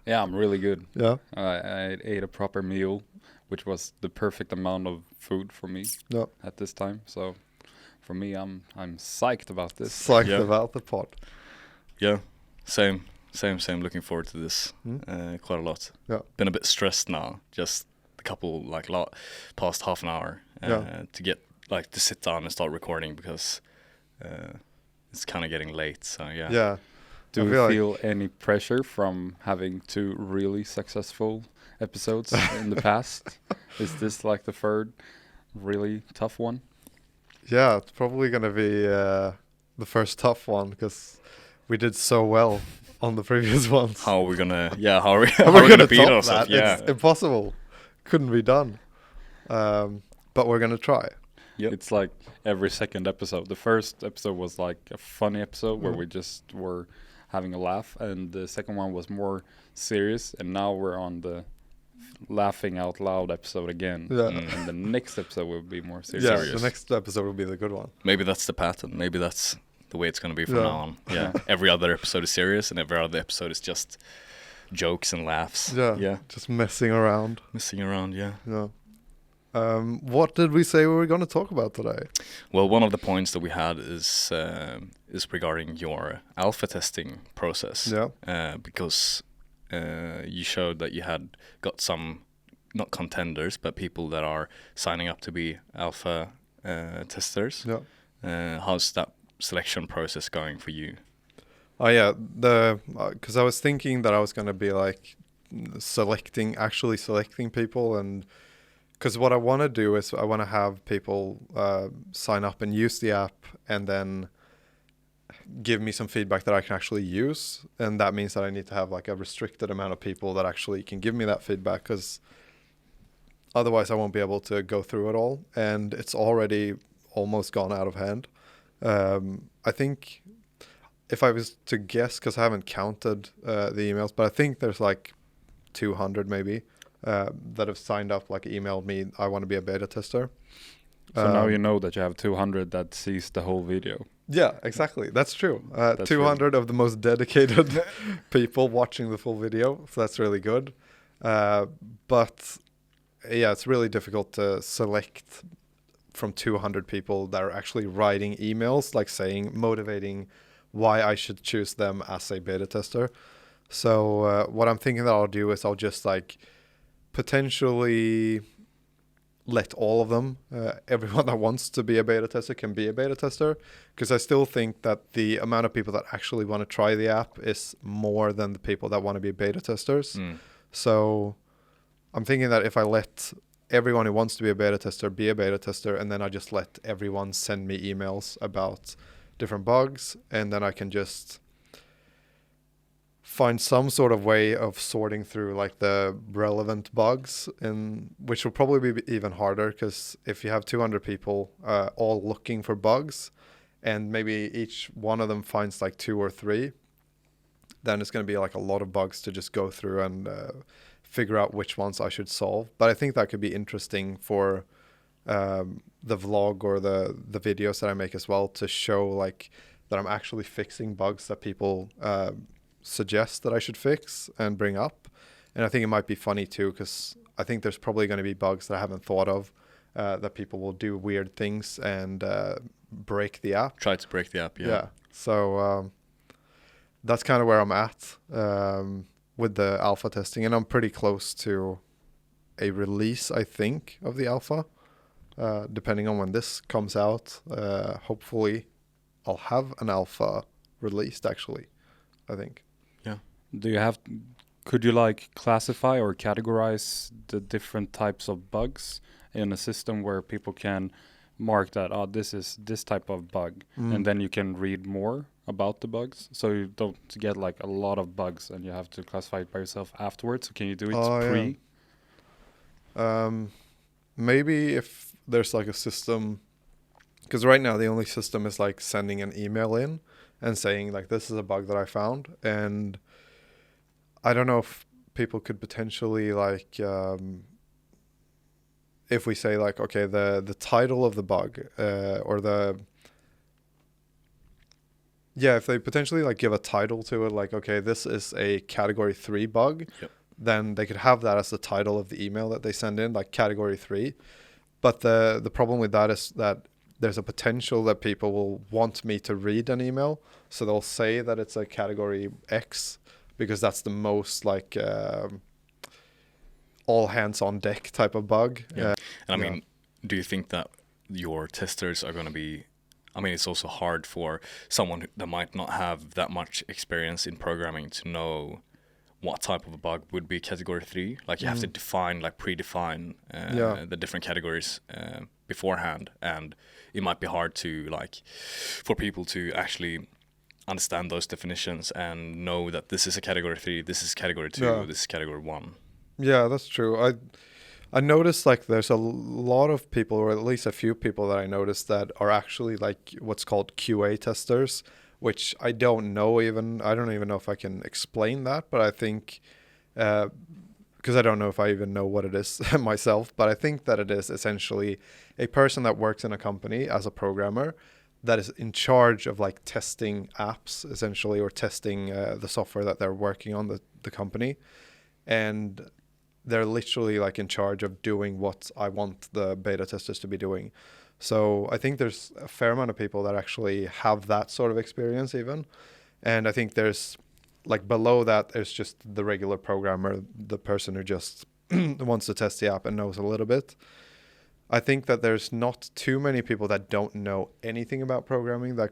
Yeah, I'm really good. Yeah. I ate a proper meal, which was the perfect amount of food for me Yeah. at this time. So for me, I'm psyched about this. Psyched Yeah. about the pod. Yeah, same. Looking forward to this Hmm? quite a lot. Yeah. Been a bit stressed now. Just a couple past half an hour to get to sit down and start recording because it's kind of getting late. So yeah. Yeah. Do I you feel like- feel any pressure from having 2 really successful episodes in the past? Is this like the third really tough one? Yeah, it's probably gonna be the first tough one because we did so well on the previous ones. How are we gonna? Yeah, how are we? And How are we're we gonna beat top ourselves? that. Yeah. It's impossible. Couldn't be done. But we're gonna try. Yep. It's like every second episode. The first episode was like a funny episode where Mhm. we just were having a laugh, and the second one was more serious, and now we're on the laughing out loud episode again. Yeah. Mm. And the next episode will be more serious. Yeah, Serious. the next episode will be the good one. Maybe that's the pattern. Maybe that's the way it's gonna be from Yeah. now on. Yeah. Every other episode is serious, and every other episode is just jokes and laughs. Yeah. Yeah. Just messing around. Messing around. Yeah. Yeah. What did we say we were gonna talk about today? Well, one of the points that we had is regarding your alpha testing process. Yeah. Because you showed that you had got some, not contenders, but people that are signing up to be alpha testers. Yeah. How's that selection process going for you? Oh yeah, because I was thinking that I was gonna be like actually selecting people, and because what I want to do is I want to have people sign up and use the app, and then give me some feedback that I can actually use, and that means that I need to have like a restricted amount of people that actually can give me that feedback, because otherwise I won't be able to go through it all, and it's already almost gone out of hand. I think if I was to guess, because I haven't counted the emails, but I think there's like 200 maybe that have signed up, like emailed me, I want to be a beta tester. So now you know that you have 200 that sees the whole video. Yeah, exactly. That's true. That's 200 of the most dedicated people watching the full video. So that's really good. But yeah, it's really difficult to select from 200 people that are actually writing emails, like motivating why I should choose them as a beta tester. So what I'm thinking that I'll do is I'll just like potentially let all of them, everyone that wants to be a beta tester can be a beta tester, because I still think that the amount of people that actually want to try the app is more than the people that want to be beta testers. So I'm thinking that if I let everyone who wants to be a beta tester be a beta tester, and then I just let everyone send me emails about different bugs, and then I can just find some sort of way of sorting through like the relevant bugs, and which will probably be even harder, because if you have 200 people all looking for bugs, and maybe each one of them finds like 2 or 3, then it's going to be like a lot of bugs to just go through and figure out which ones I should solve. But I think that could be interesting for the vlog or the videos that I make as well, to show like that I'm actually fixing bugs that people suggest that I should fix and bring up. And I think it might be funny too, because I think there's probably going to be bugs that I haven't thought of, that people will do weird things and break the app. Try to break the app, yeah. So that's kind of where I'm at with the alpha testing, and I'm pretty close to a release, I think, of the alpha. Depending on when this comes out, hopefully I'll have an alpha released, actually, I think. Could you like classify or categorize the different types of bugs in a system where people can mark that, this is this type of bug, and then you can read more about the bugs, so you don't get like a lot of bugs and you have to classify it by yourself afterwards? So can you do it pre? Yeah. Maybe if there's like a system, because right now the only system is like sending an email in and saying like, this is a bug that I found, and I don't know if people could potentially like, if we say like, okay, the title of the bug, or Yeah, if they potentially like give a title to it, like, okay, this is a category 3 bug, Yep. then they could have that as the title of the email that they send in, like category 3. But the problem with that is that there's a potential that people will want me to read an email, so they'll say that it's a category X because that's the most like all hands on deck type of bug. Yeah. And I yeah. mean, do you think that your testers are going to be, I mean, it's also hard for someone that might not have that much experience in programming to know what type of a bug would be category 3. Like you have to define, like predefine the different categories beforehand. And it might be hard to like, for people to actually understand those definitions and know that this is a category 3, this is category 2, this is category 1. Yeah, that's true. I noticed like there's a lot of people, or at least a few people that I noticed that are actually like what's called QA testers, which I don't even know if I can explain that, but I think, because I don't know if I even know what it is myself, but I think that it is essentially a person that works in a company as a programmer that is in charge of like testing apps essentially, or testing the software that they're working on, the company. And they're literally like in charge of doing what I want the beta testers to be doing. So I think there's a fair amount of people that actually have that sort of experience even. And I think there's like below that, there's just the regular programmer, the person who just wants to test the app and knows a little bit. I think that there's not too many people that don't know anything about programming that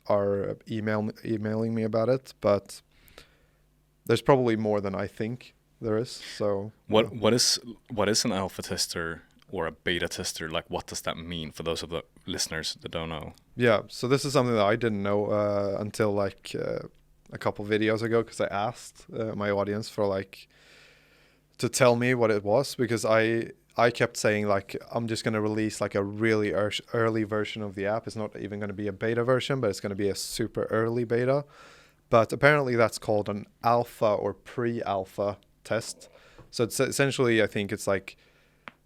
are emailing me about it, but there's probably more than I think there is. So what is an alpha tester or a beta tester? Like, what does that mean for those of the listeners that don't know? Yeah, so this is something that I didn't know until like a couple videos ago, because I asked my audience for like to tell me what it was, because I kept saying like I'm just going to release like a really early version of the app. It's not even going to be a beta version, but it's going to be a super early beta. But apparently that's called an alpha or pre-alpha test. So it's essentially, I think it's like,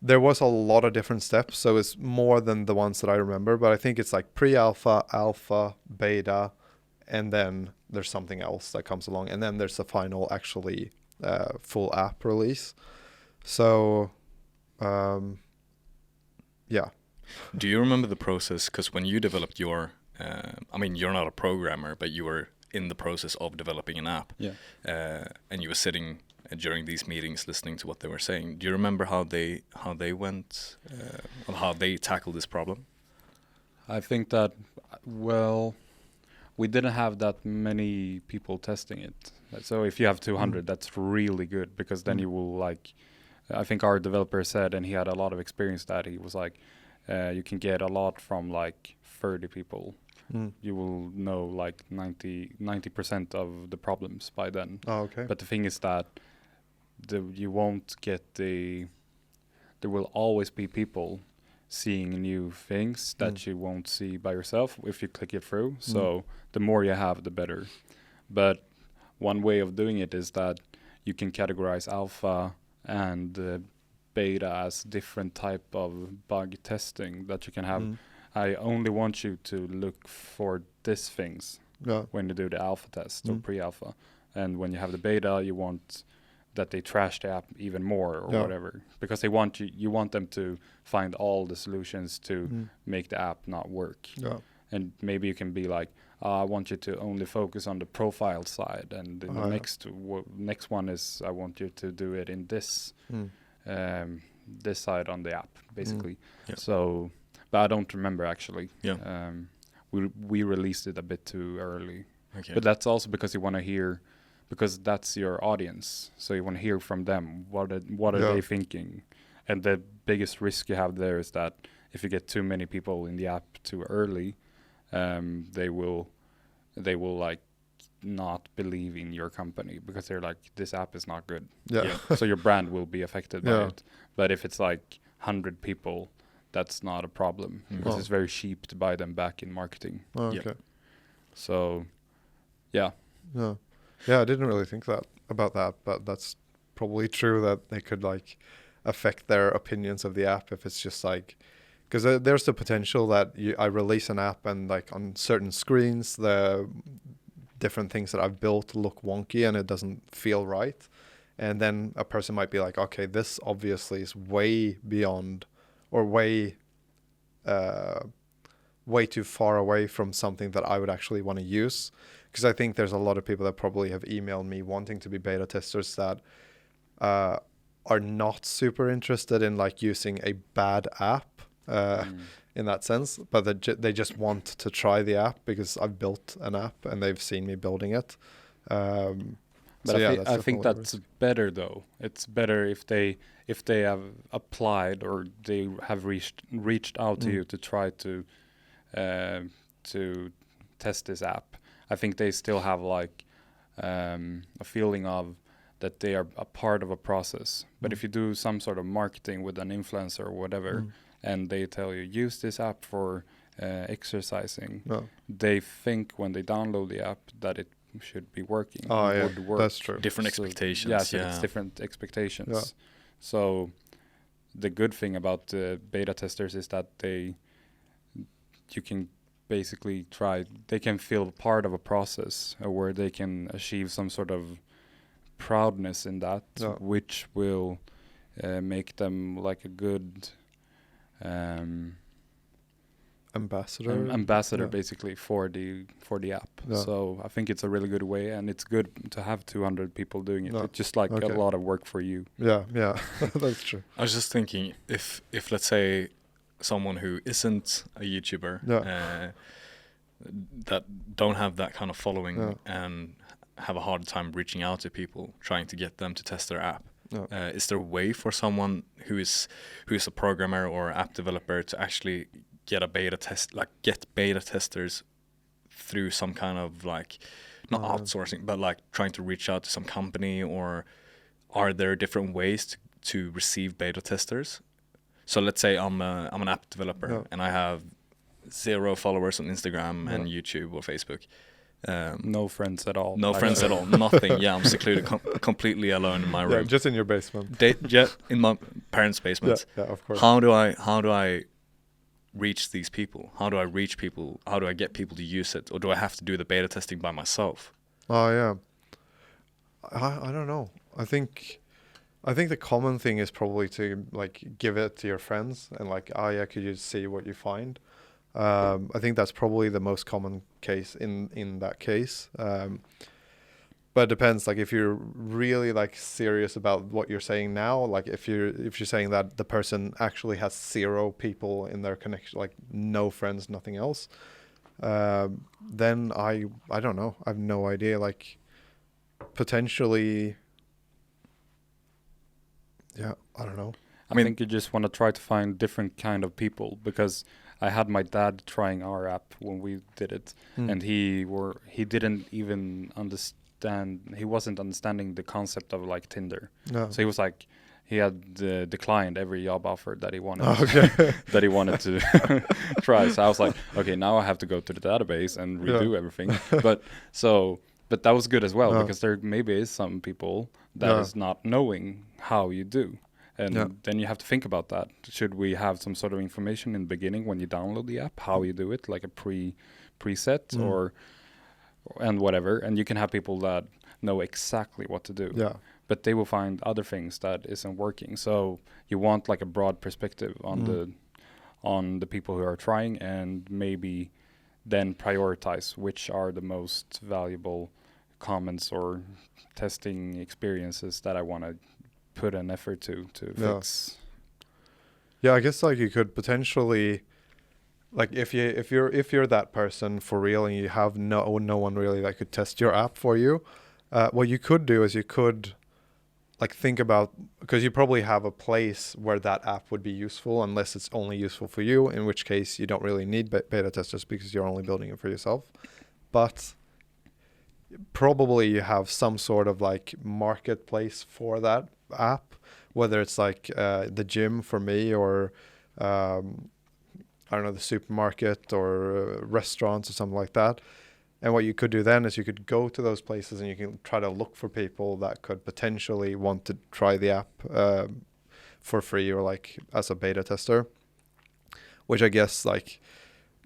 there was a lot of different steps. So it's more than the ones that I remember, but I think it's like pre-alpha, alpha, beta, and then there's something else that comes along. And then there's the final actually full app release. So, yeah. Do you remember the process? Because when you developed your, I mean, you're not a programmer, but you were in the process of developing an app. Yeah. And you were sitting during these meetings listening to what they were saying. Do you remember how they went, or how they tackled this problem? I think that, well, we didn't have that many people testing it. So if you have 200, that's really good, because then you will like, I think our developer said, and he had a lot of experience that he was like, you can get a lot from like 30 people. You will know like 90% of the problems by then. Oh, okay. But the thing is that you won't get there will always be people seeing new things that you won't see by yourself if you click it through. So the more you have, the better. But one way of doing it is that you can categorize alpha and beta as different type of bug testing that you can have. I only want you to look for these things when you do the alpha test or pre-alpha. And when you have the beta, you want that they trash the app even more or whatever, because you want them to find all the solutions to make the app not work. And maybe you can be like, I want you to only focus on the profile side, and the next one is I want you to do it in this this side on the app, basically. So, but I don't remember actually. We released it a bit too early. But that's also because you want to hear, because that's your audience. So you want to hear from them. What are they thinking? And the biggest risk you have there is that if you get too many people in the app too early, they will like not believe in your company, because they're like, this app is not good. So your brand will be affected by it. But if it's like 100 people, that's not a problem, because it's very cheap to buy them back in marketing. So yeah, I didn't really think about that, but that's probably true, that they could like affect their opinions of the app if it's just like because there's the potential that I release an app and like on certain screens the different things that I've built look wonky and it doesn't feel right, and then a person might be like, okay, this obviously is way beyond or way too far away from something that I would actually want to use. Because I think there's a lot of people that probably have emailed me wanting to be beta testers that are not super interested in like using a bad app in that sense, but they just want to try the app because I've built an app and they've seen me building it. But I think that's better though. It's better if they have applied or they have reached out to you to try to test this app. I think they still have like a feeling of that they are a part of a process. But if you do some sort of marketing with an influencer or whatever, and they tell you use this app for exercising, they think when they download the app that it should be working. Would work. That's true. Different expectations. It's different expectations. Yeah. So the good thing about the beta testers is that you can basically they can feel part of a process where they can achieve some sort of proudness in that, which will make them like a good ambassador basically for the app. So I think it's a really good way, and it's good to have 200 people doing it. It's just like a lot of work for you. Yeah That's true. I was just thinking if let's say someone who isn't a YouTuber that don't have that kind of following and have a hard time reaching out to people trying to get them to test their app, is there a way for someone who is a programmer or app developer to actually get get beta testers through some kind of like not outsourcing but like trying to reach out to some company, or are there different ways to receive beta testers? So let's say I'm an app developer and I have 0 followers on Instagram and YouTube or Facebook. No friends at all. No friends at all. Nothing. Yeah, I'm secluded, completely alone in my room. Just in your basement. In my parents' basement. Yeah, of course. How do I reach these people? How do I reach people? How do I get people to use it? Or do I have to do the beta testing by myself? Oh yeah. I don't know. I think the common thing is probably to like give it to your friends and like, could you see what you find? I think that's probably the most common case in that case. But it depends. Like if you're really like serious about what you're saying now, like if you're saying that the person actually has 0 people in their connection, like no friends, nothing else, then I don't know. I have no idea. Like potentially, I don't know. I think you just want to try to find different kind of people, because I had my dad trying our app when we did it, and he didn't even understand. He wasn't understanding the concept of like Tinder. No. So he was like, he had declined every job offer that he wanted. That he wanted to try. So I was like, okay, now I have to go to the database and redo everything. But that was good as well, because there maybe is some people that is not knowing how you do. And then you have to think about that. Should we have some sort of information in the beginning when you download the app, how you do it, like a preset and whatever. And you can have people that know exactly what to do. Yeah. But they will find other things that isn't working. So you want like a broad perspective on the people who are trying, and maybe then prioritize which are the most valuable comments or testing experiences that I want to put an effort to fix. Yeah, I guess like you could potentially, like if you're that person for real and you have no one really that could test your app for you, what you could do is you could like think about, because you probably have a place where that app would be useful, unless it's only useful for you, in which case you don't really need beta testers because you're only building it for yourself. But probably you have some sort of like marketplace for that app, whether it's like the gym for me, or I don't know, the supermarket or restaurants or something like that. And what you could do then is you could go to those places and you can try to look for people that could potentially want to try the app for free, or like as a beta tester. which I guess like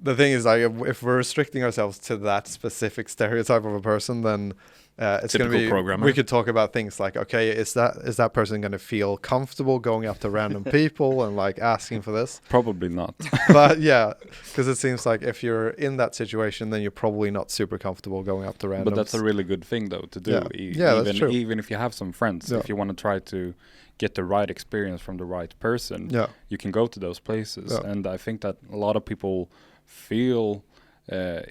the thing is like if we're restricting ourselves to that specific stereotype of a person, then it's going to Typical be programmer. we could talk about things like, okay, is that person going to feel comfortable going up to random people and like asking for this? Probably not. But yeah, because it seems like if you're in that situation, then you're probably not super comfortable going up to randoms. But that's a really good thing though to do. Yeah, that's true. Even if you have some friends, Yeah. if you want to try to get the right experience from the right person, Yeah. you can go to those places. Yeah. And I think that a lot of people feel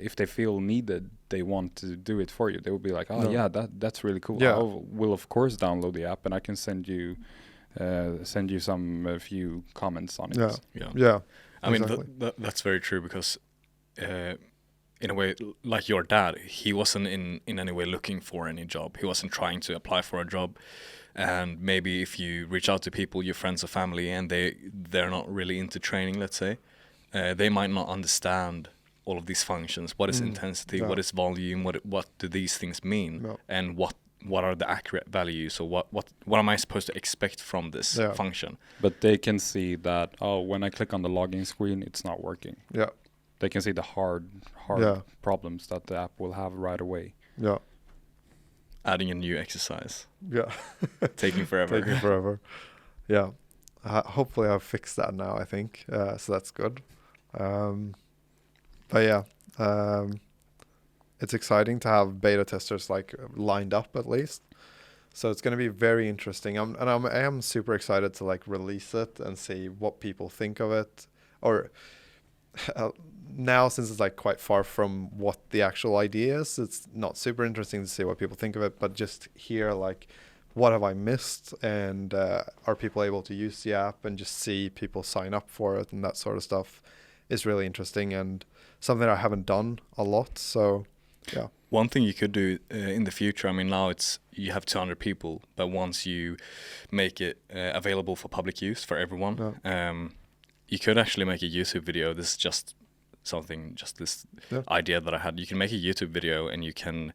if they feel needed, they want to do it for you. They will be like, oh yeah, that's really cool. Yeah. I will of course download the app and I can send you some a few comments on it. Yeah. I mean, Exactly. that's very true because, in a way, like your dad, he wasn't in any way looking for any job. He wasn't trying to apply for a job. And maybe if you reach out to people, your friends or family, and they're not really into training, let's say, they might not understand all of these functions. What is intensity? Yeah. What is volume? What do these things mean? Yeah. And what are the accurate values? So what am I supposed to expect from this function? But they can see that, when I click on the login screen, it's not working. Yeah. They can see the hard problems that the app will have right away. Yeah. Adding a new exercise. Yeah. Taking forever. Taking forever. Yeah. Hopefully I've fixed that now, I think. So that's good. But yeah, it's exciting to have beta testers like lined up at least. So it's going to be very interesting. I am super excited to like release it and see what people think of it. Or now, since it's like quite far from what the actual idea is, it's not super interesting to see what people think of it, but just hear like, what have I missed? And are people able to use the app and just see people sign up for it and that sort of stuff is really interesting and something I haven't done a lot. So, yeah. One thing you could do in the future, I mean, now you have 200 people, but once you make it available for public use for everyone, you could actually make a YouTube video. This is just this idea that I had. You can make a YouTube video and you can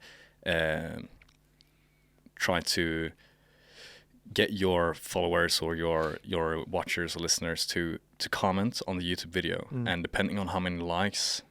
try to get your followers or your watchers or listeners to comment on the YouTube video. And depending on how many likes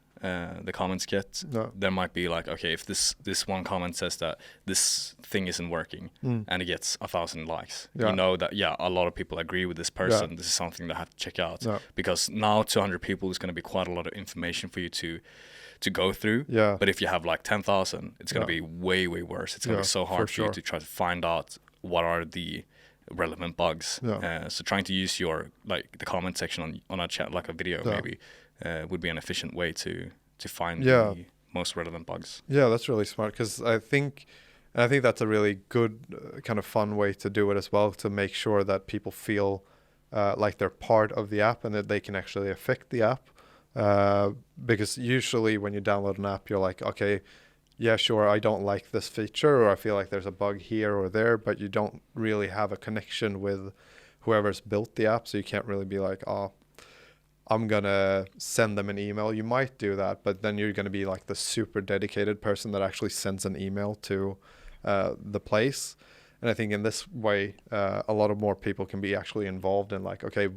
the comments get, there might be like, okay, if this one comment says that this thing isn't working and it gets 1,000 likes, you know that a lot of people agree with this person. This is something they have to check out, because now 200 people is going to be quite a lot of information for you to go through. But if you have like 10,000, it's going to be way worse. It's going to be so hard for you to try to find out what are the relevant bugs. So trying to use your like the comment section on a chat, like a video maybe, would be an efficient way to find the most relevant bugs. Yeah, that's really smart, because I think that's a really good kind of fun way to do it as well, to make sure that people feel like they're part of the app and that they can actually affect the app. Because usually when you download an app, you're like, okay, yeah, sure, I don't like this feature, or I feel like there's a bug here or there, but you don't really have a connection with whoever's built the app. So you can't really be like, I'm going to send them an email. You might do that, but then you're going to be like the super dedicated person that actually sends an email to the place. And I think in this way, a lot of more people can be actually involved in like, okay,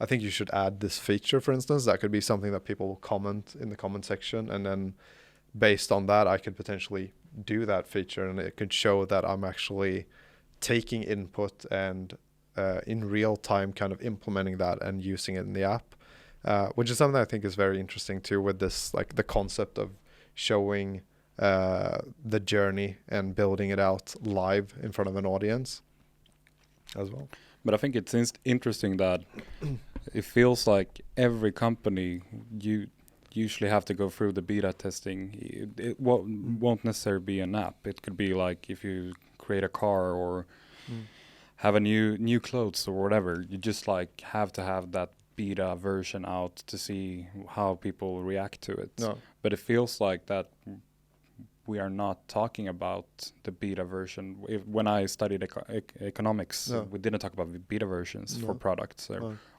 I think you should add this feature, for instance. That could be something that people will comment in the comment section. And then based on that, I could potentially do that feature, and it could show that I'm actually taking input and in real time kind of implementing that and using it in the app, which is something I think is very interesting too, with this, like the concept of showing the journey and building it out live in front of an audience as well. But I think it's interesting that it feels like every company, you usually have to go through the beta testing. It won't necessarily be an app. It could be like if you create a car or have a new clothes or whatever, you just like have to have that beta version out to see how people react to it. But it feels like that we are not talking about the beta version. When I studied economics, we didn't talk about the beta versions for products,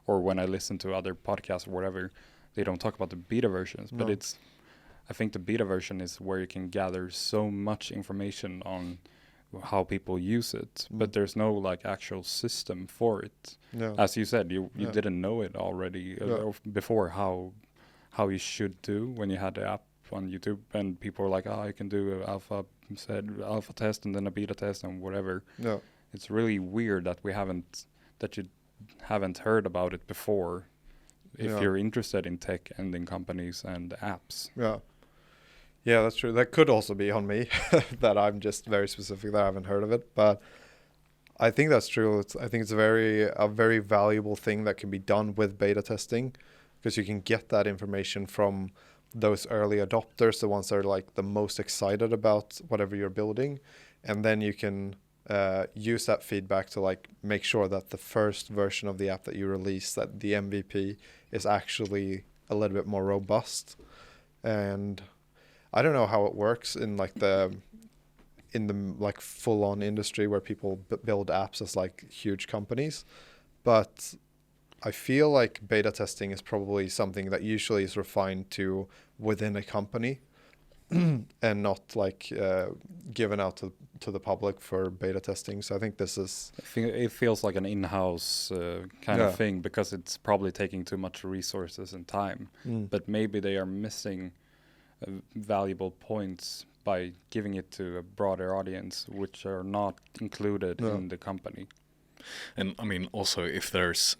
or when I listen to other podcasts or whatever, they don't talk about the beta versions. But I think the beta version is where you can gather so much information on how people use it, but there's no like actual system for it. Yeah. As you said, you Yeah. didn't know it already before how you should do when you had the app on YouTube, and people were like, oh, you can do an alpha test and then a beta test and whatever. Yeah. It's really weird that you haven't heard about it before if Yeah. you're interested in tech and in companies and apps. Yeah. Yeah, that's true. That could also be on me that I'm just very specific that I haven't heard of it. But I think that's true. I think it's a very valuable thing that can be done with beta testing, because you can get that information from those early adopters, the ones that are like the most excited about whatever you're building. And then you can use that feedback to like make sure that the first version of the app that you release, that the MVP is actually a little bit more robust. And I don't know how it works in like the like full on industry where people build apps as like huge companies, but I feel like beta testing is probably something that usually is refined to within a company and not like given out to the public for beta testing. So I think this is... It feels like an in-house kind of thing, because it's probably taking too much resources and time. But maybe they are missing valuable points by giving it to a broader audience, which are not included in the company. And I mean, also, if there's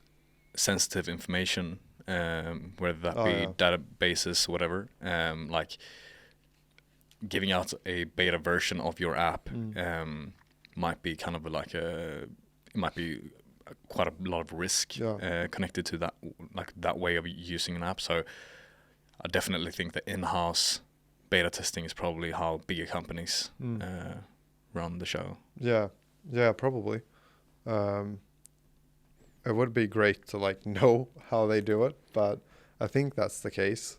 sensitive information, whether that be databases, whatever, like giving out a beta version of your app might be kind of like it might be quite a lot of risk connected to that, like that way of using an app. So I definitely think that in-house beta testing is probably how bigger companies run the show. Yeah, probably. It would be great to like know how they do it, but I think that's the case.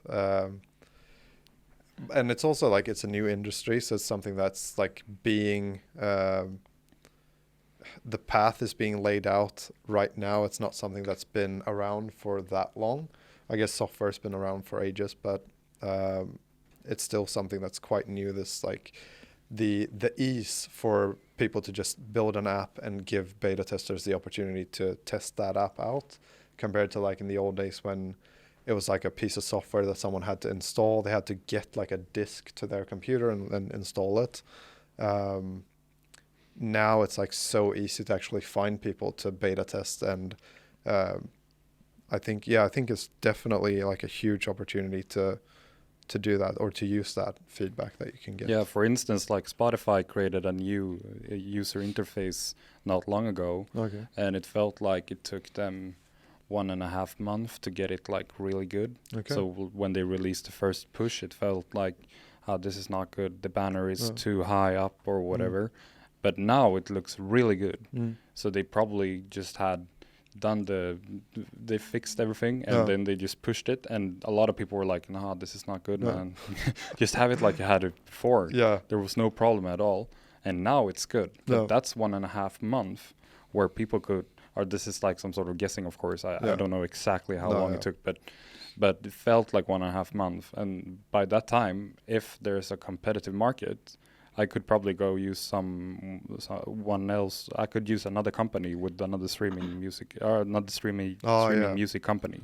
And it's also like it's a new industry, so it's something that's like being the path is being laid out right now. It's not something that's been around for that long. I guess software's been around for ages, but it's still something that's quite new. This like the ease for people to just build an app and give beta testers the opportunity to test that app out, compared to like in the old days when it was like a piece of software that someone had to install. They had to get like a disk to their computer and then install it. Now it's like so easy to actually find people to beta test, and I think it's definitely like a huge opportunity to do that, or to use that feedback that you can get. Yeah, for instance, like Spotify created a new user interface not long ago, and it felt like it took them 1.5 months to get it like really good. So when they released the first push, it felt like, this is not good, the banner is too high up or whatever. But now it looks really good. So they probably just had done they fixed everything, and then they just pushed it, and a lot of people were like, nah, this is not good, man. Just have it like you had it before. There was no problem at all, and now it's good. But that's 1.5 months where people could, or this is like some sort of guessing, of course. I don't know exactly how long it took, but it felt like 1.5 months. And by that time, if there's a competitive market, I could probably go use someone else. I could use another company with another streaming music, or another streaming music company.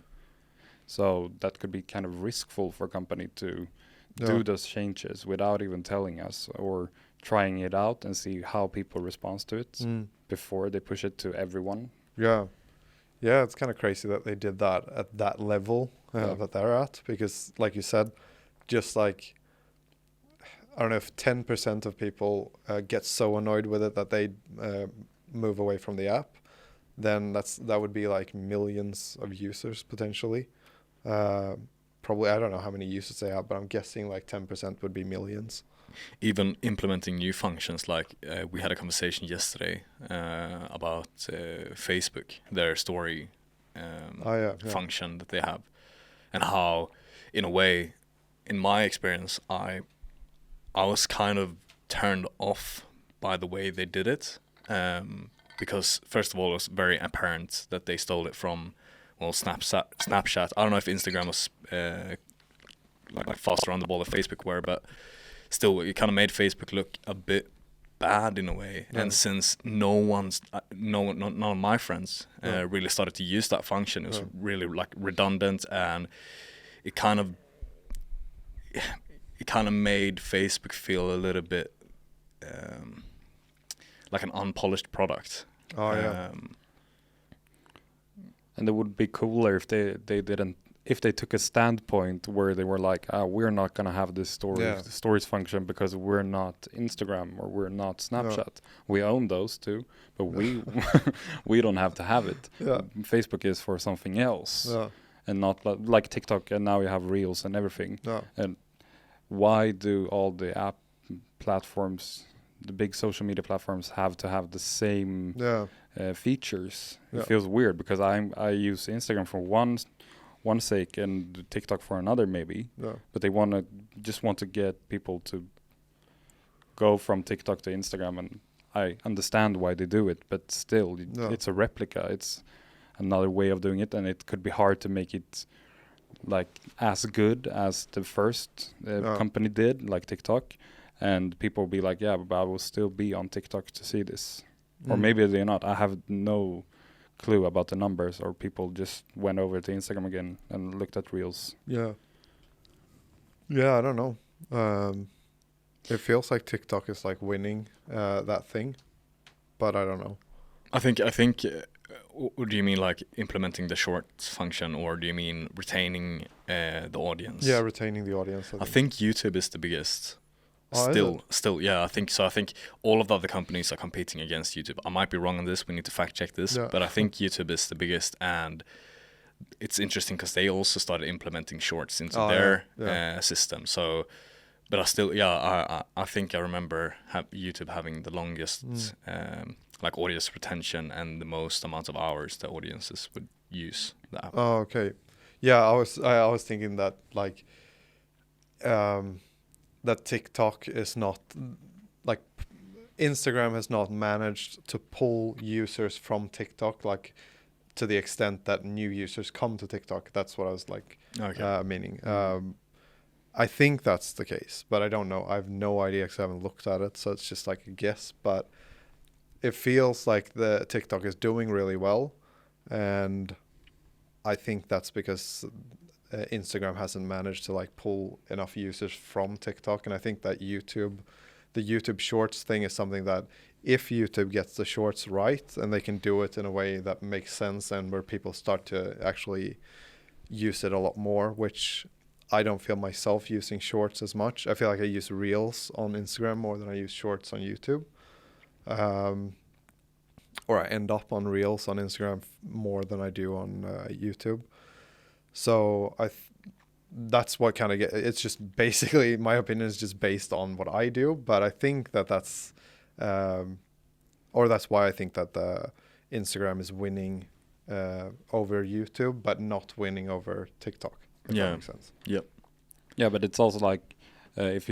So that could be kind of riskful for a company to do those changes without even telling us, or trying it out and see how people respond to it before they push it to everyone. Yeah, it's kind of crazy that they did that at that level that they're at, because like you said, just like, I don't know, if 10% of people get so annoyed with it that they move away from the app, then that would be like millions of users potentially. Probably, I don't know how many users they have, but I'm guessing like 10% would be millions. Even implementing new functions, like we had a conversation yesterday about Facebook, their story function that they have, and how, in a way, in my experience, I was kind of turned off by the way they did it, because first of all, it was very apparent that they stole it from, well, Snapchat. I don't know if Instagram was like faster on the ball than Facebook were, but still, it kind of made Facebook look a bit bad in a way. Yeah. And since none of my friends really started to use that function, it was really like redundant, and it kind of made Facebook feel a little bit like an unpolished product. Oh yeah. And it would be cooler if if they took a standpoint where they were like, we're not going to have this stories function because we're not Instagram or we're not Snapchat. We own those too, but we don't have to have it. Yeah. Facebook is for something else. Yeah. And not like TikTok, and now you have Reels and everything. Yeah. And why do all the app platforms, the big social media platforms, have to have the same features? Yeah. It feels weird because I use Instagram for one sake and TikTok for another maybe. Yeah. But they just want to get people to go from TikTok to Instagram, and I understand why they do it, but still it's a replica. It's another way of doing it, and it could be hard to make it like as good as the first company did, like TikTok, and people will be like, yeah, but I will still be on TikTok to see this. Or maybe they're not. I have no clue about the numbers, or people just went over to Instagram again and looked at Reels. Yeah, I don't know. It feels like TikTok is like winning that thing, but I don't know. I think do you mean like implementing the shorts function, or do you mean retaining the audience? Yeah, retaining the audience. I think YouTube is the biggest. Still, yeah, I think so. I think all of the other companies are competing against YouTube. I might be wrong on this. We need to fact check this, but I think YouTube is the biggest, and it's interesting because they also started implementing shorts into their system. So, but I think I remember YouTube having the longest like audience retention and the most amount of hours the audiences would use the app. Oh, okay. Yeah, I was thinking that like that TikTok is not like Instagram has not managed to pull users from TikTok like to the extent that new users come to TikTok. That's what I was like meaning. I think that's the case, but I don't know. I have no idea because I haven't looked at it, so it's just like a guess. But it feels like the TikTok is doing really well, and I think that's because Instagram hasn't managed to like pull enough users from TikTok. And I think that the YouTube Shorts thing is something that if YouTube gets the shorts right and they can do it in a way that makes sense and where people start to actually use it a lot more, which I don't feel myself using shorts as much. I feel like I use Reels on Instagram more than I use shorts on YouTube. Or I end up on Reels on Instagram more than I do on YouTube. So that's what kind of it's just basically, my opinion is just based on what I do. But I think that's why I think that Instagram is winning over YouTube, but not winning over TikTok. If that makes sense. Yep. Yeah, but it's also like if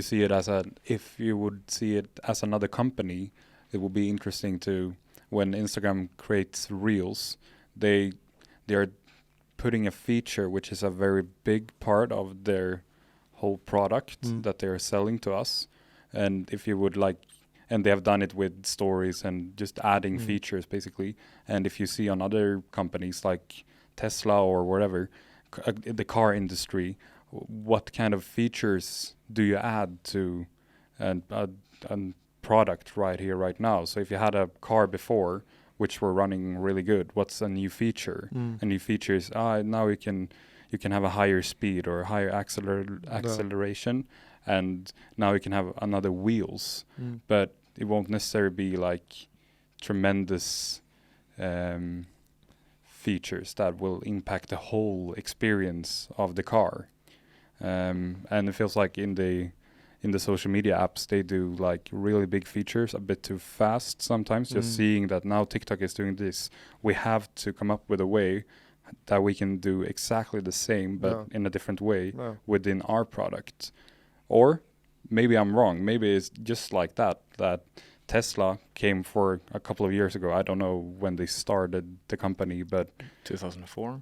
you would see it as another company, it would be interesting to, when Instagram creates Reels, they are putting a feature which is a very big part of their whole product that they are selling to us. And if you would like, and they have done it with stories and just adding features basically. And if you see on other companies like Tesla or whatever, the car industry, what kind of features do you add to a product right here, right now? So if you had a car before which were running really good, what's a new feature? A new feature is now you can have a higher speed or higher acceleration, and now you can have another wheels, but it won't necessarily be like tremendous features that will impact the whole experience of the car. And it feels like in the social media apps, they do like really big features a bit too fast sometimes. Just seeing that now TikTok is doing this, we have to come up with a way that we can do exactly the same but in a different way within our product. Or maybe I'm wrong. Maybe it's just like that Tesla came for a couple of years ago. I don't know when they started the company, but 2004.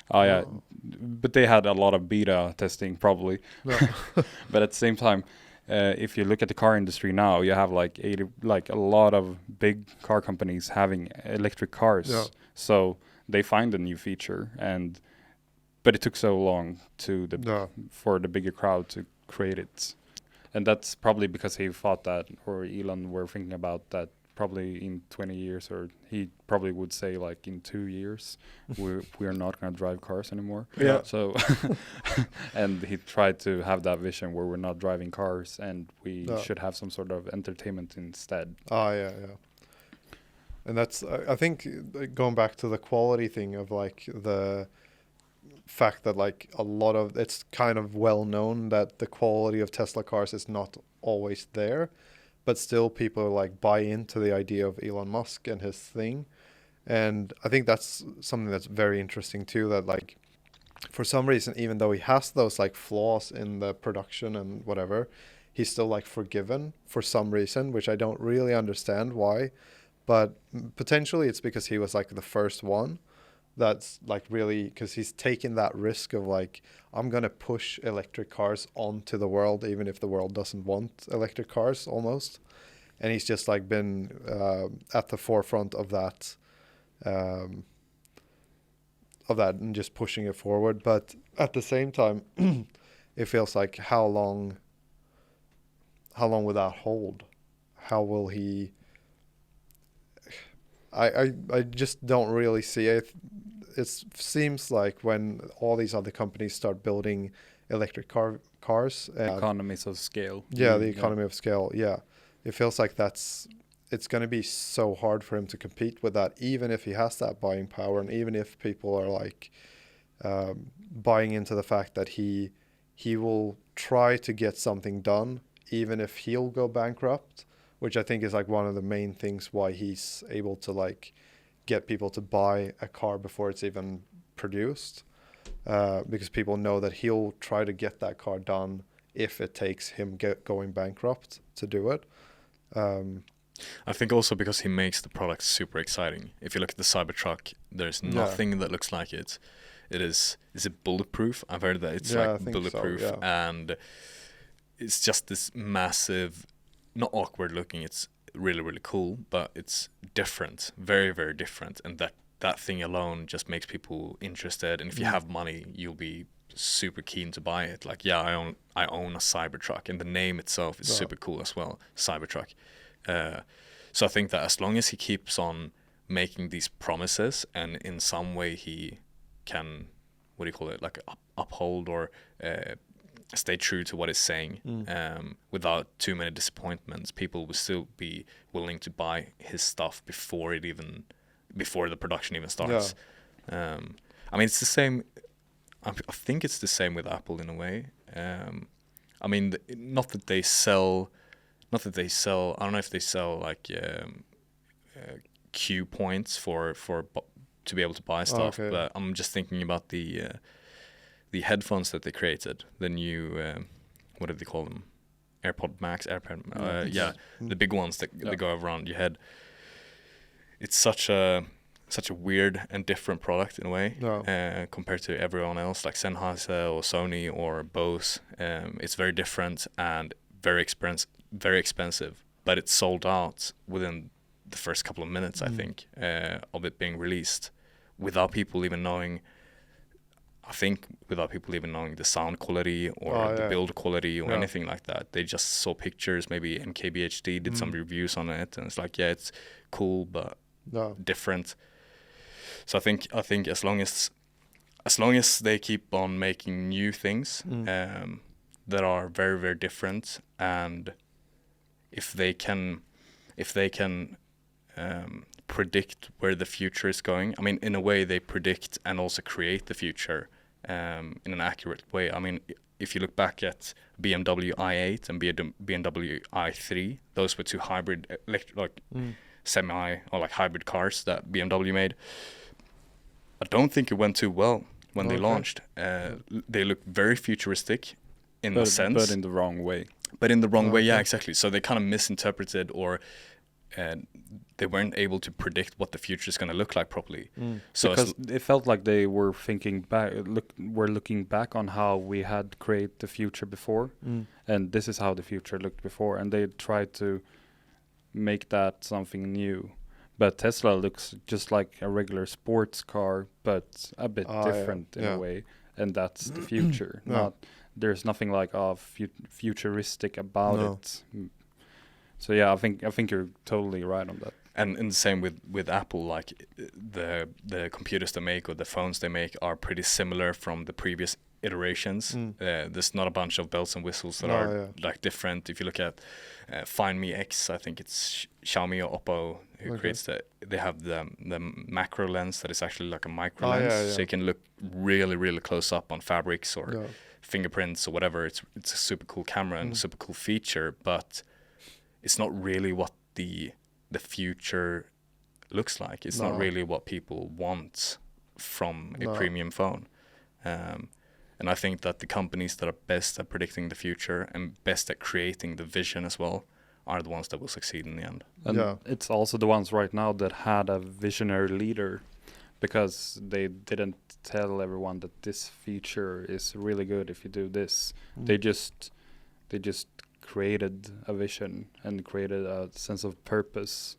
Oh yeah, but they had a lot of beta testing probably. But at the same time, if you look at the car industry now, you have like a lot of big car companies having electric cars. Yeah. So they find a new feature, but it took so long for the bigger crowd to create it. And that's probably because he thought that, or Elon were thinking about that probably in 20 years, or he probably would say like in 2 years, we're not going to drive cars anymore. Yeah. So, and he tried to have that vision where we're not driving cars and we should have some sort of entertainment instead. Yeah. And that's, I think, going back to the quality thing of like the fact that like a lot of, it's kind of well known that the quality of Tesla cars is not always there, but still people like buy into the idea of Elon Musk and his thing. And I think that's something that's very interesting too, that like for some reason, even though he has those like flaws in the production and whatever, he's still like forgiven for some reason, which I don't really understand why, but potentially it's because he was like the first one that's like really, because he's taken that risk of like, I'm going to push electric cars onto the world, even if the world doesn't want electric cars almost. And he's just like been at the forefront of that, and just pushing it forward. But at the same time, it feels like how long will that hold? How will he? I just don't really see it. It seems like when all these other companies start building electric cars, Economies of scale. Yeah, the economy of scale. Yeah, it feels like it's going to be so hard for him to compete with that, even if he has that buying power, and even if people are like buying into the fact that he will try to get something done, even if he'll go bankrupt, which I think is like one of the main things why he's able to like get people to buy a car before it's even produced, because people know that he'll try to get that car done if it takes him going bankrupt to do it. I think also because he makes the product super exciting. If you look at the Cybertruck, there's nothing that looks like it. Is it bulletproof? I've heard that it's like bulletproof, so, yeah. And it's just this massive, not awkward looking, it's really, really cool, but it's different, very, very different. And that thing alone just makes people interested. And if you have money, you'll be super keen to buy it. Like, yeah, I own a Cybertruck, and the name itself is super cool as well, Cybertruck. So I think that as long as he keeps on making these promises, and in some way he can, like uphold or stay true to what he's saying, without too many disappointments, people will still be willing to buy his stuff before the production even starts. I mean, it's the same. I think it's the same with Apple in a way. I mean, not that they sell. I don't know if they sell like Q points for to be able to buy stuff. Okay. But I'm just thinking about the headphones that they created. The new what do they call them? AirPod Max, the big ones that go around your head. It's such a weird and different product in a way, compared to everyone else, like Sennheiser or Sony or Bose. It's very different and very expensive, but it's sold out within the first couple of minutes, I think, of it being released, without people even knowing the sound quality or the build quality or anything like that. They just saw pictures, maybe MKBHD did some reviews on it, and it's like, yeah, it's cool, but different. So I think as long as they keep on making new things that are very, very different, and if they can predict where the future is going. I mean, in a way, they predict and also create the future in an accurate way. I mean, if you look back at BMW i8 and BMW i3, those were two hybrid semi or like hybrid cars that BMW made. I don't think it went too well when they launched. They look very futuristic in a sense, but in the wrong way. Yeah, exactly. So they kind of misinterpreted or they weren't able to predict what the future is going to look like properly. So because it felt like they were thinking back, looking back on how we had created the future before, and this is how the future looked before, and they tried to make that something new. But Tesla looks just like a regular sports car, but a bit different in a way, and that's the future. There's nothing like futuristic about it. So yeah, I think you're totally right on that. And the same with Apple, like the computers they make or the phones they make are pretty similar from the previous iterations. There's not a bunch of bells and whistles that are like different. If you look at Find Me X, I think it's Xiaomi or Oppo who creates they have the macro lens that is actually like a micro lens, so you can look really, really close up on fabrics or fingerprints or whatever. It's a super cool camera and a super cool feature, but it's not really what the future looks like. It's not really what people want from a premium phone. And I think that the companies that are best at predicting the future and best at creating the vision as well are the ones that will succeed in the end. And it's also the ones right now that had a visionary leader, because they didn't tell everyone that this feature is really good if you do this. They just created a vision and created a sense of purpose,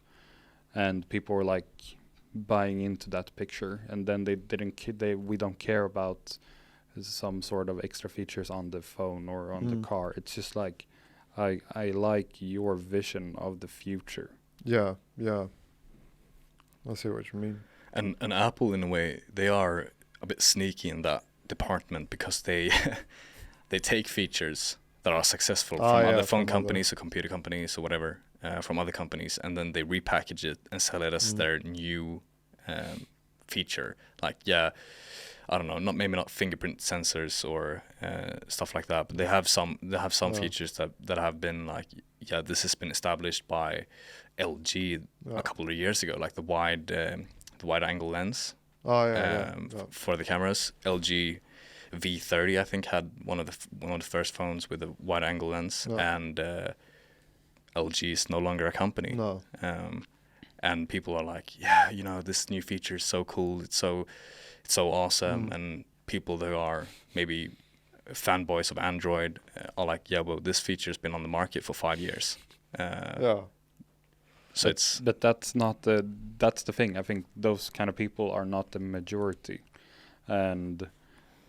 and people were like buying into that picture, and then we don't care about some sort of extra features on the phone or on the car. It's just like I like your vision of the future. Yeah I see what you mean. And Apple, in a way, they are a bit sneaky in that department, because they they take features that are successful from other phone companies or computer companies or whatever, from other companies, and then they repackage it and sell it as their new feature. Like, I don't know, maybe not fingerprint sensors or stuff like that, but they have some features that have been like, this has been established by LG a couple of years ago, like the wide angle lens for the cameras. LG V30, I think, had one of the first phones with a wide angle lens, and LG is no longer a company. And people are like, this new feature is so cool, it's so awesome, and people that are maybe fanboys of Android are like, well, this feature's been on the market for 5 years. So but that's the thing. I think those kind of people are not the majority, and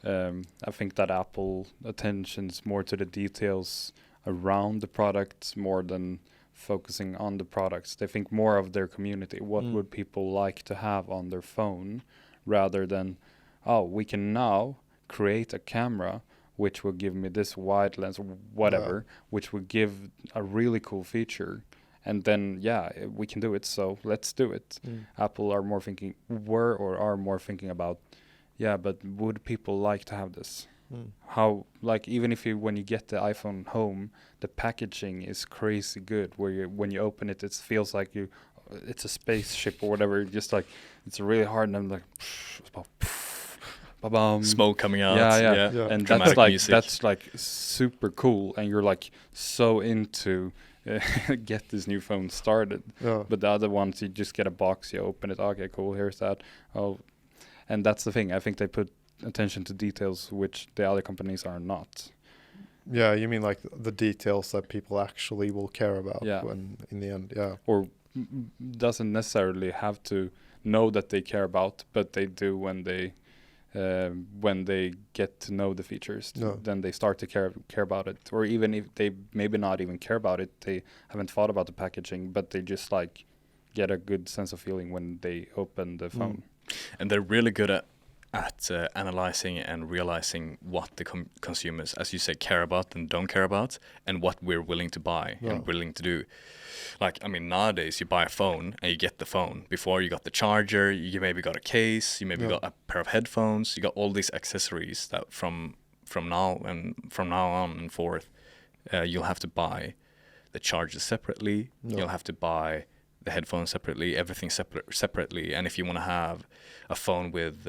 I think that Apple attention's more to the details around the products more than focusing on the products. They think more of their community. What would people like to have on their phone, rather than, we can now create a camera which will give me this wide lens, whatever, which will give a really cool feature. And then, we can do it, so let's do it. Apple are more thinking about, but would people like to have this? How, like, even if when you get the iPhone home, the packaging is crazy good, where when you open it, it feels like it's a spaceship or whatever. Just like, it's really hard, and I'm like, smoke coming out. And that's like super cool, and you're like so into get this new phone started. But the other ones, you just get a box, you open it, okay, cool, here's that. And that's the thing. I think they put attention to details which the other companies are not. Yeah, you mean like the details that people actually will care about when in the end, or doesn't necessarily have to know that they care about, but they do when they get to know the features. Then they start to care about it. Or even if they maybe not even care about it, they haven't thought about the packaging, but they just like get a good sense of feeling when they open the phone. And they're really good at analyzing and realizing what the consumers, as you say, care about and don't care about, and what we're willing to buy and willing to do. Like, I mean, nowadays you buy a phone and you get the phone. Before, you got the charger, you maybe got a case, you maybe got a pair of headphones, you got all these accessories that from now on and forth, you'll have to buy the charger separately. You'll have to buy the headphones separately, everything separately. And if you want to have a phone with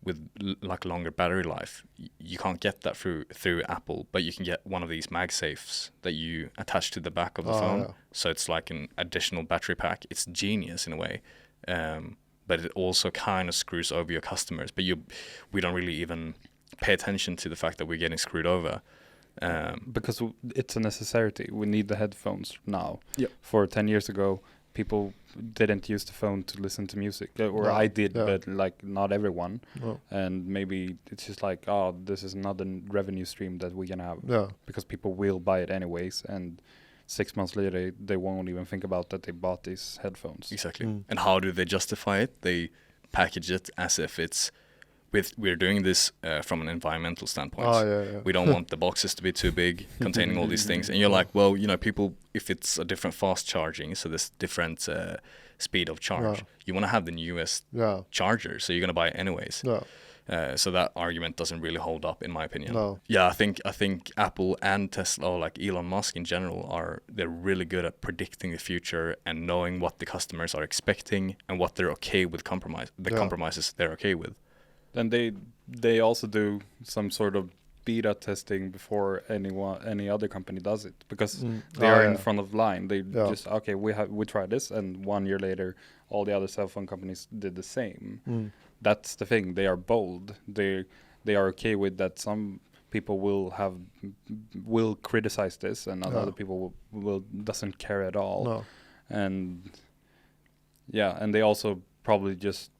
with like longer battery life. You can't get that through Apple, but you can get one of these MagSafes that you attach to the back of the phone. Yeah. So it's like an additional battery pack. It's genius in a way, but it also kind of screws over your customers. But we don't really even pay attention to the fact that we're getting screwed over. Because it's a necessity. We need the headphones now. Yep. For 10 years ago, people didn't use the phone to listen to music, or No, I did, yeah. but like not everyone. No. And maybe it's just like, oh, this is another revenue stream that we can have, Yeah. because people will buy it anyways, and 6 months later they won't even think about that they bought these headphones. Exactly. Mm. And how do they justify it? They package it as if we're doing this from an environmental standpoint. Oh, yeah. We don't want the boxes to be too big, containing all these things. And you're like, well, people, if it's a different fast charging, so there's different speed of charge, Yeah. you want to have the newest Yeah. charger, so you're going to buy it anyways. Yeah. So that argument doesn't really hold up, in my opinion. No. Yeah, I think Apple and Tesla, or like Elon Musk in general, they're really good at predicting the future and knowing what the customers are expecting and what they're okay with compromises they're okay with. Then they also do some sort of beta testing before any other company does it, because they are in front of line. They just, okay, we tried this, and 1 year later all the other cell phone companies did the same. That's the thing. They are bold. They are okay with that. Some people will criticize this, and other people will doesn't care at all. No. And yeah, and they also probably just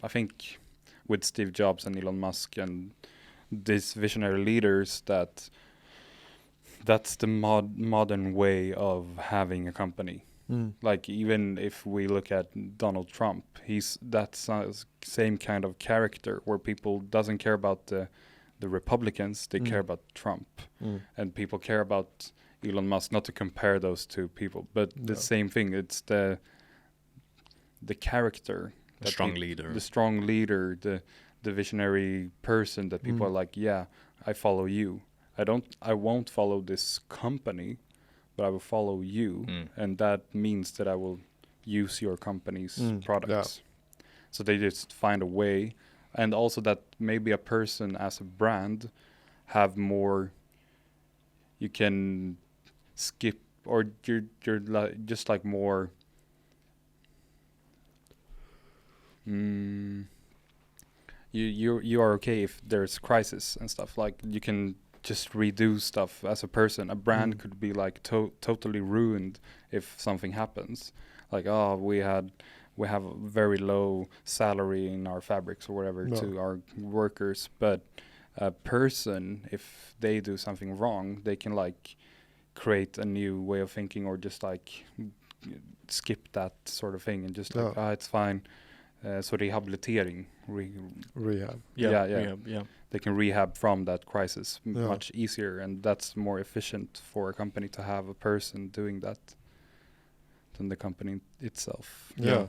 I think with Steve Jobs and Elon Musk and these visionary leaders, that's the modern way of having a company. Like, even if we look at Donald Trump, that's same kind of character, where people doesn't care about the Republicans, they care about Trump. And people care about Elon Musk, not to compare those two people, but the same thing. It's the character, The strong leader. The strong leader, the visionary person that people are like, yeah, I follow you. I won't follow this company, but I will follow you. And that means that I will use your company's products. Yeah. So they just find a way. And also that maybe a person as a brand have more, you can skip, or you're just like more, you are okay if there's crisis and stuff. Like, you can just redo stuff as a person. A brand could be like totally ruined if something happens. Like, oh, we have a very low salary in our fabrics or whatever to our workers, but a person, if they do something wrong, they can like create a new way of thinking, or just like skip that sort of thing and just like, it's fine. So rehabilitering, Rehab. Yeah. They can rehab from that crisis much easier, and that's more efficient for a company to have a person doing that than the company itself. Yeah.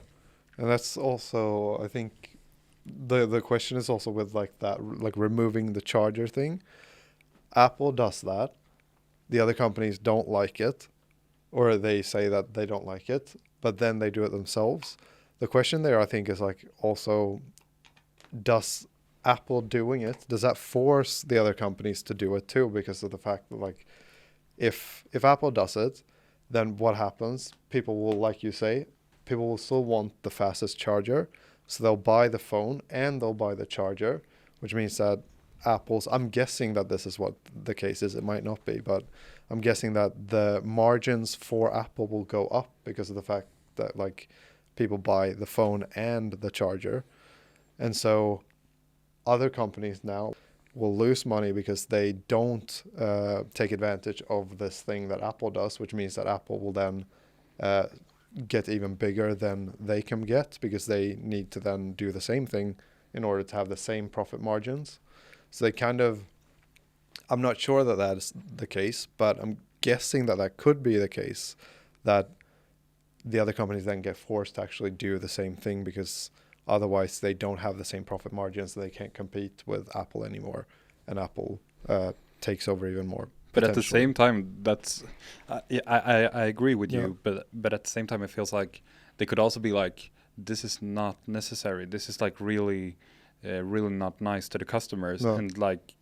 And that's also, I think, the question is also with like that, like removing the charger thing. Apple does that. The other companies don't like it, or they say that they don't like it, but then they do it themselves. The question there, I think, is like also, does Apple doing it, does that force the other companies to do it too? Because of the fact that, like, if Apple does it, then what happens? People will, like you say, people will still want the fastest charger. So they'll buy the phone and they'll buy the charger, which means that I'm guessing that this is what the case is. It might not be, but I'm guessing that the margins for Apple will go up because of the fact that, like, people buy the phone and the charger. And so other companies now will lose money because they don't take advantage of this thing that Apple does, which means that Apple will then get even bigger than they can get, because they need to then do the same thing in order to have the same profit margins. So they kind of, I'm not sure that that is the case, but I'm guessing that that could be the case, that the other companies then get forced to actually do the same thing, because otherwise they don't have the same profit margins, so they can't compete with Apple anymore, and Apple takes over even more. But at the same time, that's I agree with you, but at the same time, it feels like they could also be like, this is not necessary. This is like really really not nice to the customers No. and like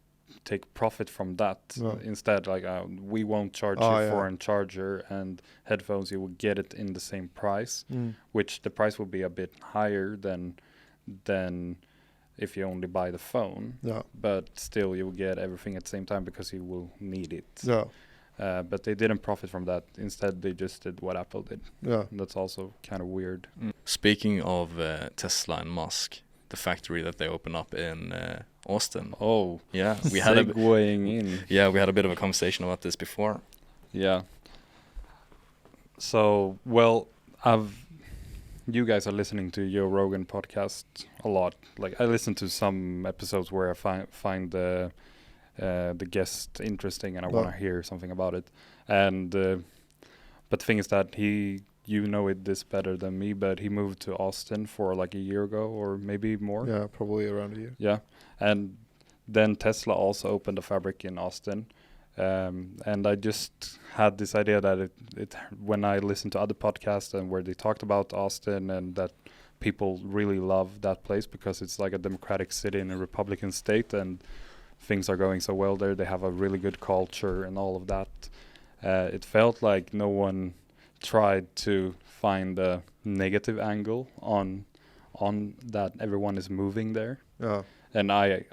take profit from that. No. Instead, like we won't charge Oh, you yeah. for a charger and headphones. You will get it in the same price, which the price will be a bit higher than if you only buy the phone. Yeah. But still, you will get everything at the same time because you will need it. Yeah. But they didn't profit from that. Instead, they just did what Apple did. Yeah. And that's also kind of weird. Speaking of Tesla and Musk, the factory that they opened up in Austin. Oh, Yeah, we segueing in. Yeah, we had a bit of a conversation about this before. Yeah. So, well, you guys are listening to Joe Rogan podcast a lot. Like I listen to some episodes where I find the guest interesting and I want to hear something about it. And but the thing is that you know this better than me, but he moved to Austin for like a year ago or maybe more. Yeah, probably around a year. Yeah, and then Tesla also opened a fabric in Austin. And I just had this idea that it when I listened to other podcasts and where they talked about Austin and that people really love that place because it's like a democratic city in a Republican state and things are going so well there. They have a really good culture and all of that. It felt like no one tried to find a negative angle on that everyone is moving there. Yeah. And I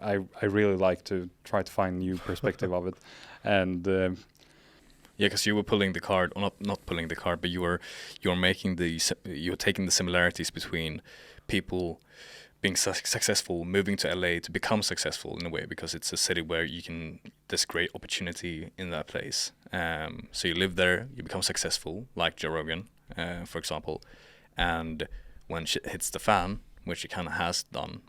really like to try to find new perspective of it. And yeah, because you were pulling the card, or not pulling the card, but you were taking the similarities between people being successful, moving to LA to become successful in a way, because it's a city where there's great opportunity in that place. So you live there, you become successful, like Joe Rogan, for example, and when shit hits the fan, which it kind of has done,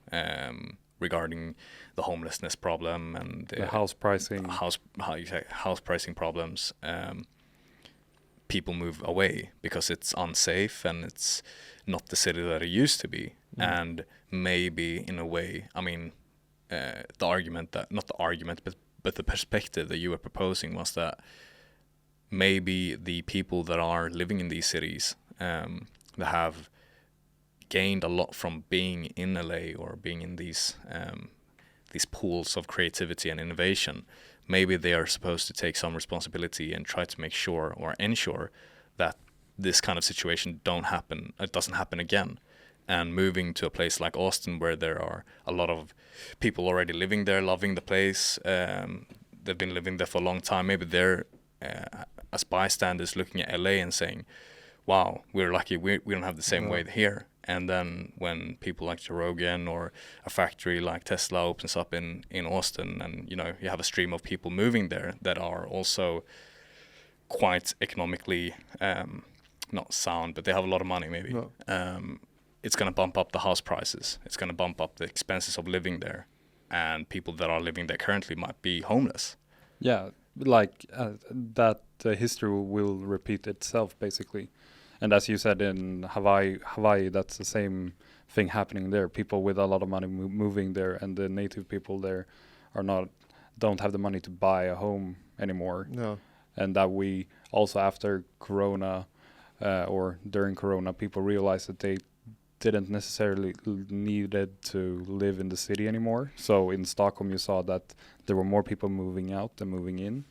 regarding the homelessness problem and the house pricing, house pricing problems, people move away because it's unsafe and it's not the city that it used to be. And maybe in a way, I mean, the perspective that you were proposing was that maybe the people that are living in these cities that have gained a lot from being in LA or being in these pools of creativity and innovation, maybe they are supposed to take some responsibility and try to make sure or ensure that this kind of situation doesn't happen again. And moving to a place like Austin, where there are a lot of people already living there, loving the place, they've been living there for a long time. Maybe they're as bystanders looking at LA and saying, "Wow, we're lucky. We don't have the same way here." And then when people like Joe Rogan or a factory like Tesla opens up in Austin, and you have a stream of people moving there that are also quite economically not sound, but they have a lot of money maybe. No. It's going to bump up the house prices. It's going to bump up the expenses of living there, and people that are living there currently might be homeless. Yeah, like that history will repeat itself basically. And as you said, in Hawaii, that's the same thing happening there. People with a lot of money moving there, and the native people there don't have the money to buy a home anymore. No. And that we also, after Corona or during Corona, people realized that they didn't necessarily needed to live in the city anymore. So in Stockholm, you saw that there were more people moving out than moving in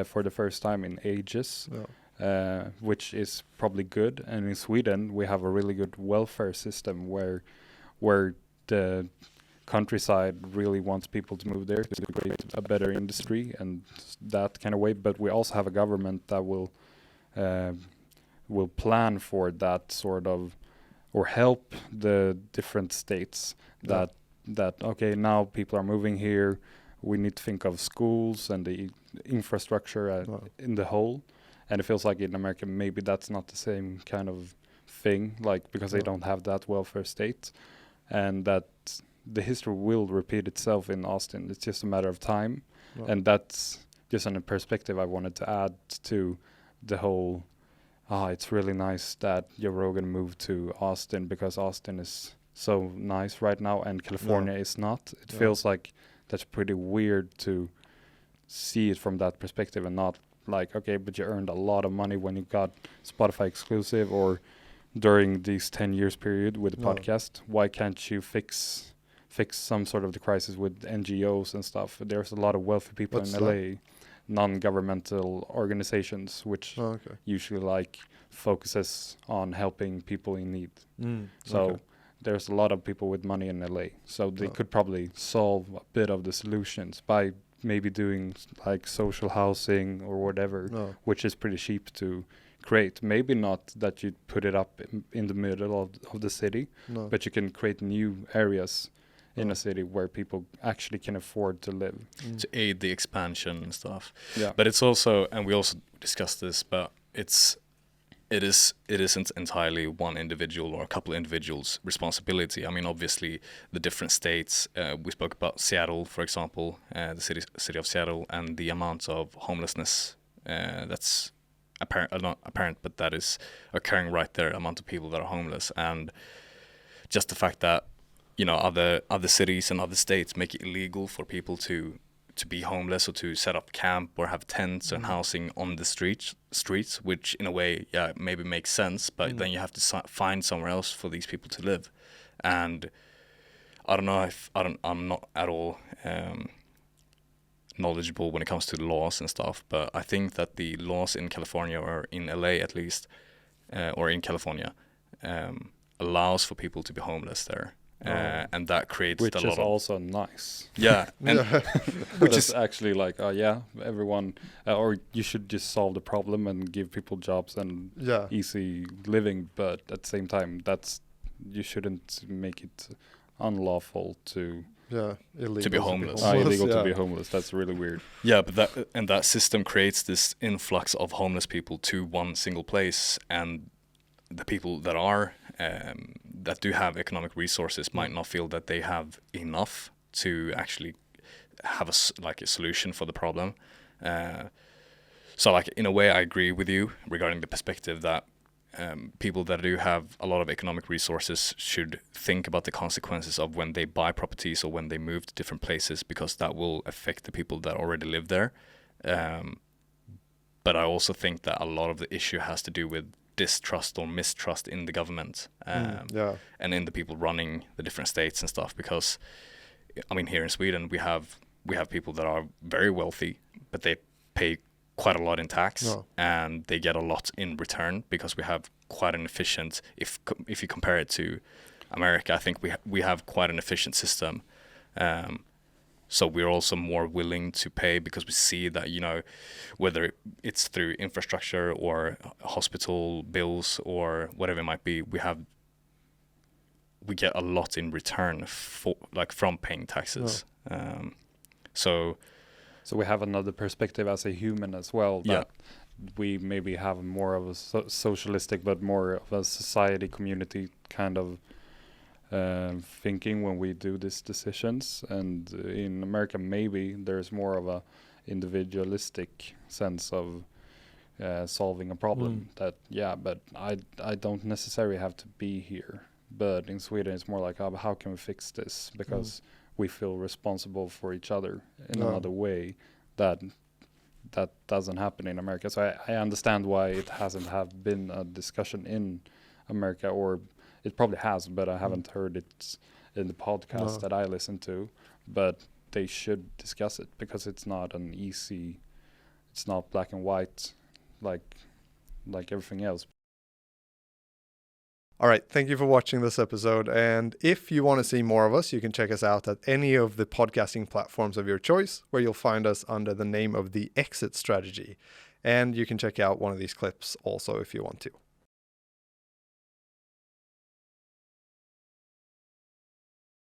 for the first time in ages. Yeah. Which is probably good. And in Sweden, we have a really good welfare system where the countryside really wants people to move there to create a better industry and that kind of way. But we also have a government that will plan for that sort of, or help the different states that okay, now people are moving here. We need to think of schools and the infrastructure in the whole. And it feels like in America, maybe that's not the same kind of thing, like because they don't have that welfare state, and that the history will repeat itself in Austin. It's just a matter of time, and that's just a perspective I wanted to add to the whole. It's really nice that Joe Rogan moved to Austin because Austin is so nice right now, and California is not. It feels like that's pretty weird to see it from that perspective and not. Like, okay, but you earned a lot of money when you got Spotify exclusive or during these 10 years period with the podcast. Why can't you fix fix some sort of the crisis with NGOs and stuff. There's a lot of wealthy people What's in LA, non-governmental organizations, which Okay. usually like focuses on helping people in need. So Okay. there's a lot of people with money in LA. So they Oh. could probably solve a bit of the solutions by maybe doing like social housing or whatever, No. which is pretty cheap to create. Maybe not that you put it up in the middle of the city, No. but you can create new areas in Oh. a city where people actually can afford to live. to aid the expansion and stuff. Yeah. But it's also, and we also discussed this, but it isn't entirely one individual or a couple of individuals' responsibility. I mean, obviously, the different states. We spoke about Seattle, for example, the city of Seattle, and the amount of homelessness that's not apparent, but that is occurring right there. Amount of people that are homeless, and just the fact that other cities and other states make it illegal for people to be homeless or to set up camp or have tents and housing on the streets, which in a way, maybe makes sense, but then you have to find somewhere else for these people to live. And I don't know if I'm not at all knowledgeable when it comes to the laws and stuff, but I think that the laws in California, or in LA at least, or in California, allows for people to be homeless there. And that creates Which a lot is of also nice. and Which is actually like, everyone, or you should just solve the problem and give people jobs and Yeah. easy living. But at the same time, you shouldn't make it unlawful to Yeah. Illegal To be homeless. illegal to yeah. be homeless. That's really weird. Yeah, but that system creates this influx of homeless people to one single place, and the people that are that do have economic resources might not feel that they have enough to actually have a solution for the problem. So like in a way, I agree with you regarding the perspective that people that do have a lot of economic resources should think about the consequences of when they buy properties or when they move to different places, because that will affect the people that already live there. But I also think that a lot of the issue has to do with distrust or mistrust in the government Yeah. and in the people running the different states and stuff. Because, I mean, here in Sweden, we have people that are very wealthy, but they pay quite a lot in tax, and they get a lot in return, because we have quite an efficient, if you compare it to America, I think we have quite an efficient system. So we're also more willing to pay, because we see that, whether it's through infrastructure or hospital bills or whatever it might be, we get a lot in return from paying taxes. So we have another perspective as a human as well, that we maybe have more of a socialistic, but more of a society community kind of thinking when we do these decisions. And in America, maybe there's more of a individualistic sense of solving a problem. But I don't necessarily have to be here. But in Sweden, it's more like, how can we fix this? Because we feel responsible for each other in another way that doesn't happen in America. So I understand why it hasn't been a discussion in America, or it probably has, but I haven't heard it in the podcast that I listen to. But they should discuss it, because it's not it's not black and white like everything else. All right. Thank you for watching this episode. And if you want to see more of us, you can check us out at any of the podcasting platforms of your choice, where you'll find us under the name of The Exit Strategy. And you can check out one of these clips also if you want to.